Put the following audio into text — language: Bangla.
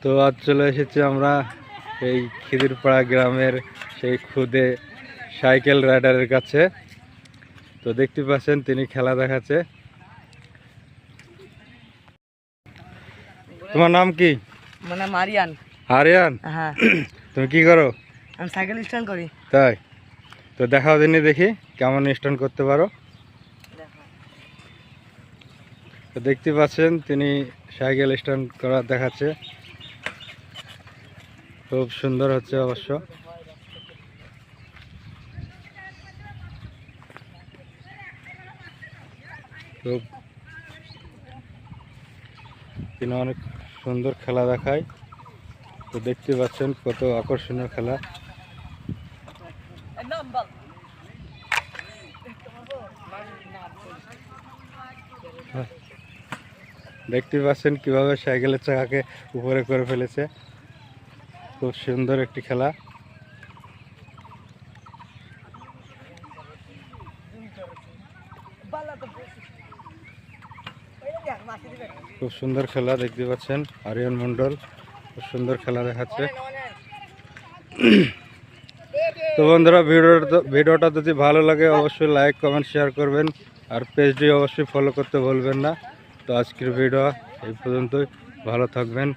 তো আজ চলে এসেছি আমরা এই খিদিরপাড়া গ্রামের সেই খুদে সাইকেল রাইডারের কাছে। তো দেখতে পাচ্ছেন তিনি খেলা দেখাচ্ছে। তোমার নাম কি? মানে মারিয়ান। আরিয়ান? হ্যাঁ। তুমি কি করো? আমি সাইকেল স্ট্যান্ড করি। তাই? তো দেখাও দিনই দেখি কেমন স্ট্যান্ড করতে পারো। তো দেখতে পাচ্ছেন তিনি সাইকেল স্ট্যান্ড করা দেখাচ্ছে, খুব সুন্দর হচ্ছে অবশ্য। খুব তিনি অনেক সুন্দর খেলা দেখায়। তো দেখতে পাচ্ছেন কত আকর্ষণীয় খেলা। দেখতে পাচ্ছেন কিভাবে সাইকেলের চাকাকে উপরে করে ফেলেছে। খুব সুন্দর একটি খেলা। খুব সুন্দর খেলা দেখতে পাচ্ছেন। আরিয়ান মন্ডল খুব সুন্দর খেলা দেখাচ্ছে। তো বন্ধুরা, ভিডিওটা যদি ভালো লাগে অবশ্যই লাইক কমেন্ট শেয়ার করবেন, আর পেজটি অবশ্যই ফলো করতে ভুলবেন না। তো আজকের ভিডিও এই পর্যন্তই, ভালো থাকবেন।